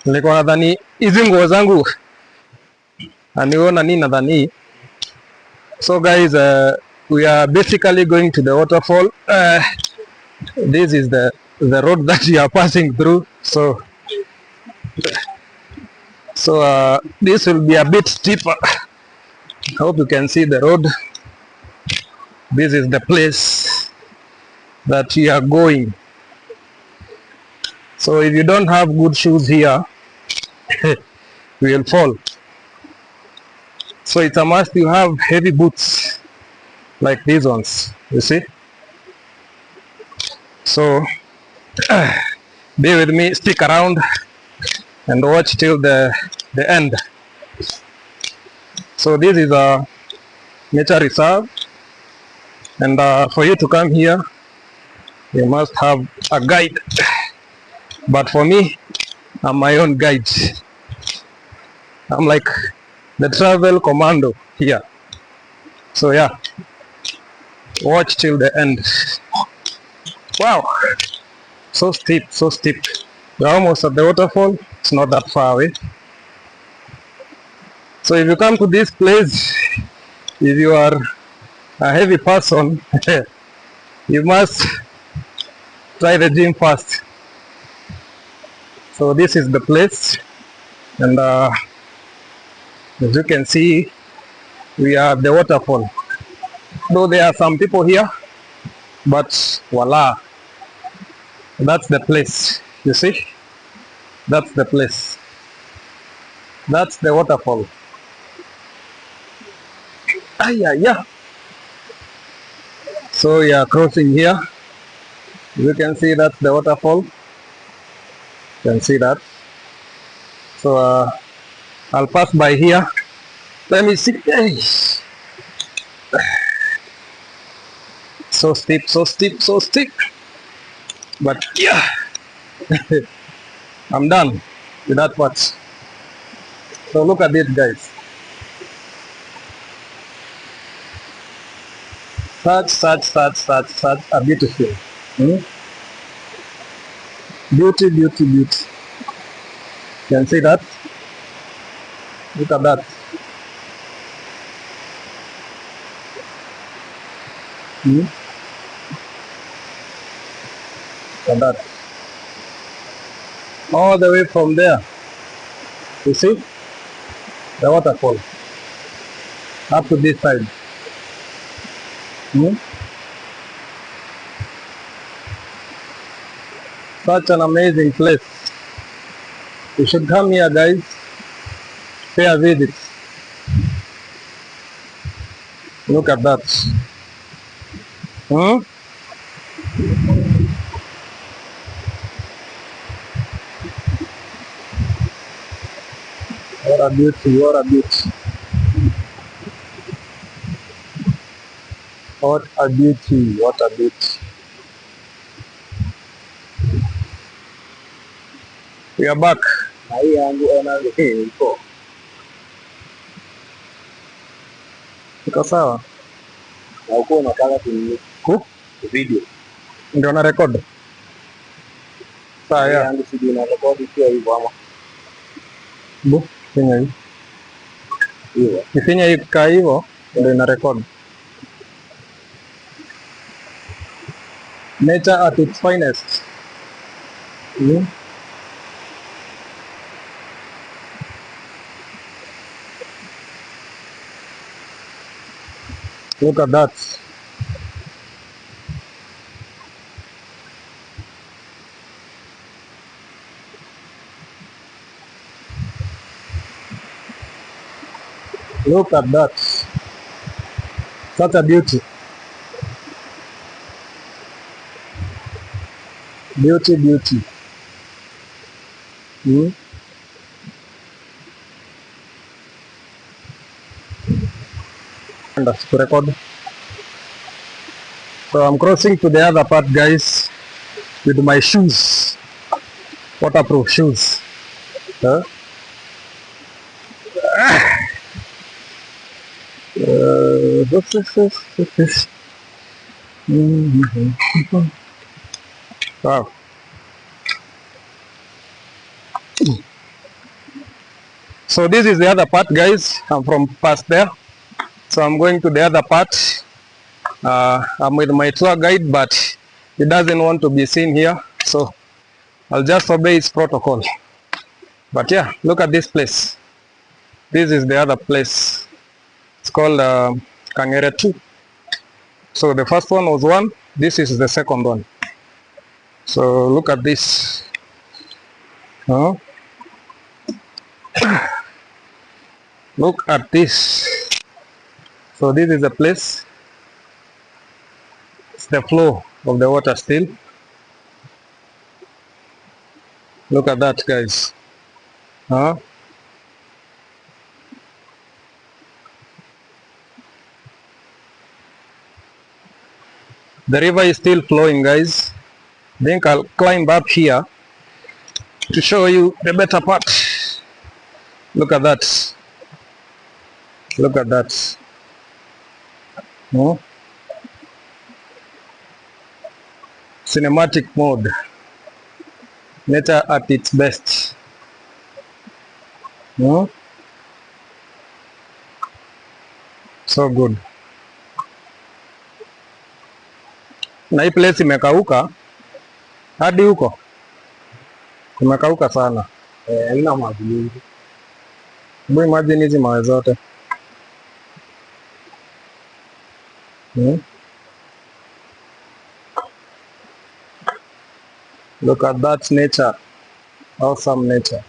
Nilikuwa nadhani hizi nguo zangu aniona nini nadhani. So guys, we are basically going to the waterfall. This is the road that we are passing through. So this will be a bit steeper. I hope you can see the road. This is the place that we are going. So if you don't have good shoes here, you will fall. So it's a must you have heavy boots like these ones, you see. So be with me, stick around and watch till the end. So this is a nature reserve, and for you to come here you must have a guide, but for me I'm my own guide. I'm like the travel commando here. So yeah, watch till the end. Wow, so steep, so steep. We're almost at the waterfall. It's not that far away. So if you come to this place, if you are a heavy person, you must try the gym first. So this is the place, and as you can see, we are at the waterfall. Though there are some people here, but voila, that's the place. You see, that's the place. That's the waterfall. Yeah. So we are crossing here. You can see that's the waterfall. You can see that. So I'll pass by here. Let me see. Hey. So steep, so steep, so steep. But yeah, I'm done with that part. So look at this, guys. Such a beautiful. Beauty. You can see that. Look at that. Look at that. All the way from there. You see? The waterfall. Up to this side. Such an amazing place. You should come here, guys. Pay a visit. Look at that. What a beauty, what a beauty. What a beauty, what a beauty. We are back. Iko sawa? Na uko unataka video. Ndio na record. Sawa ya. Yangu sidi na record pia hivyo ama. Finya hii. Hiyo. Nifinya hii kaa hivyo ndio ina record. Nature at its finest. Look at that. Look at that. Such a beauty. Beauty. And that's to record. So I'm crossing to the other part, guys, with my shoes, waterproof shoes. This. Wow. So this is the other part, guys. I'm from past there, so I'm going to the other part. I'm with my tour guide, but he doesn't want to be seen here, so I'll just obey his protocol. But yeah, look at this place. This is the other place. It's called Kang'ere 2. So the first one was 1. This is the second one. So look at this. Look at this. So this is the place. It's the flow of the water still. Look at that, guys. The river is still flowing, guys. I think I'll climb up here to show you the better part. Look at that. Look at that. Cinematic mode. Nature at its best. So good. Na hii place imekauka hadi huko, imekauka sana, haina maji mingi. hebu imagine hizi mawe zote. Look at that nature, awesome nature.